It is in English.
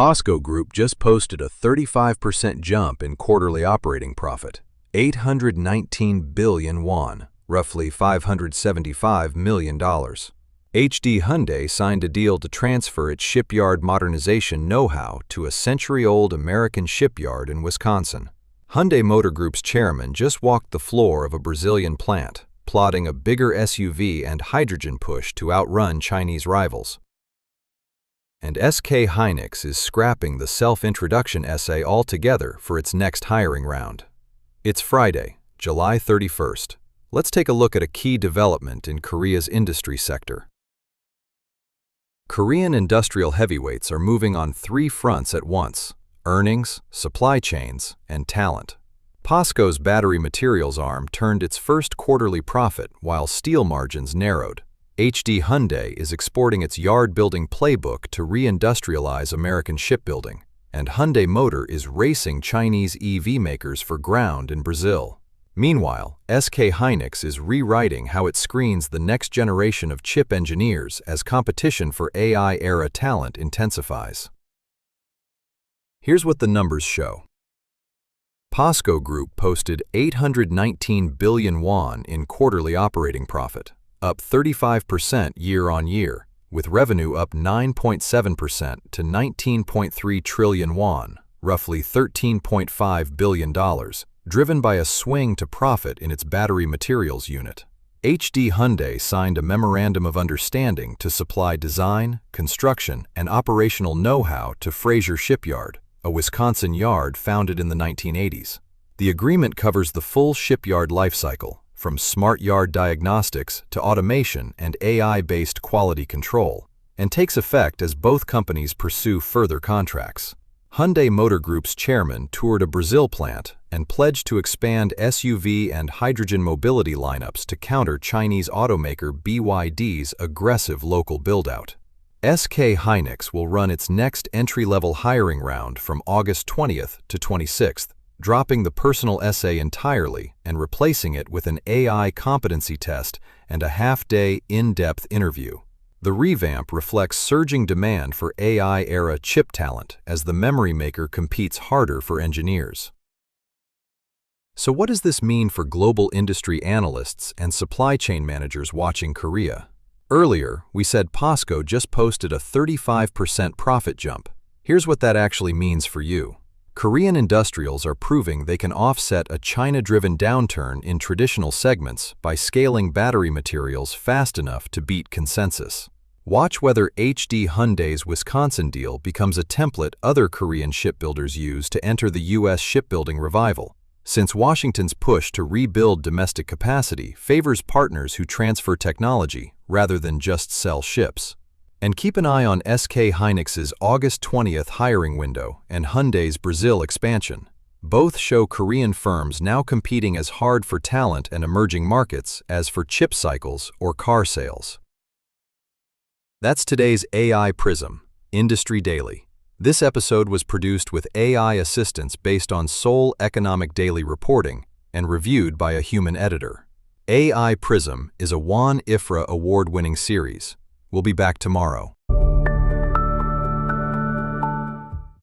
POSCO Group just posted a 35% jump in quarterly operating profit, 819 billion won, roughly $575 million. Hyundai signed a deal to transfer its shipyard modernization know-how to a century-old American shipyard in Wisconsin. Hyundai Motor Group's chairman just walked the floor of a Brazilian plant, plotting a bigger SUV and hydrogen push to outrun Chinese rivals. And SK Hynix is scrapping the self-introduction essay altogether for its next hiring round. It's Friday, July 31st. Let's take a look at a key development in Korea's industry sector. Korean industrial heavyweights are moving on three fronts at once: earnings, supply chains, and talent. POSCO's battery materials arm turned its first quarterly profit while steel margins narrowed. Hyundai is exporting its yard-building playbook to re-industrialize American shipbuilding, and Hyundai Motor is racing Chinese EV makers for ground in Brazil. Meanwhile, SK Hynix is rewriting how it screens the next generation of chip engineers as competition for AI-era talent intensifies. Here's what the numbers show. POSCO Group posted 819 billion won in quarterly operating profit, up 35% year-on-year, with revenue up 9.7% to 19.3 trillion won, roughly $13.5 billion, driven by a swing to profit in its battery materials unit. Hyundai signed a memorandum of understanding to supply design, construction, and operational know-how to Fraser Shipyard, a Wisconsin yard founded in the 1980s. The agreement covers the full shipyard lifecycle, from smart yard diagnostics to automation and AI-based quality control, and takes effect as both companies pursue further contracts. Hyundai Motor Group's chairman toured a Brazil plant and pledged to expand SUV and hydrogen mobility lineups to counter Chinese automaker BYD's aggressive local build-out. SK Hynix will run its next entry-level hiring round from August 20th to 26th, dropping the personal essay entirely and replacing it with an AI competency test and a half-day in-depth interview. The revamp reflects surging demand for AI-era chip talent as the memory maker competes harder for engineers. So what does this mean for global industry analysts and supply chain managers watching Korea? Earlier, we said POSCO just posted a 35% profit jump. Here's what that actually means for you. Korean industrials are proving they can offset a China-driven downturn in traditional segments by scaling battery materials fast enough to beat consensus. Watch whether Hyundai's Wisconsin deal becomes a template other Korean shipbuilders use to enter the U.S. shipbuilding revival, since Washington's push to rebuild domestic capacity favors partners who transfer technology rather than just sell ships. And keep an eye on SK Hynix's August 20th hiring window and Hyundai's Brazil expansion. Both show Korean firms now competing as hard for talent and emerging markets as for chip cycles or car sales. That's today's AI Prism, Industry Daily. This episode was produced with AI assistance based on Seoul Economic Daily reporting and reviewed by a human editor. AI Prism is a Won IFRA award-winning series. We'll be back tomorrow.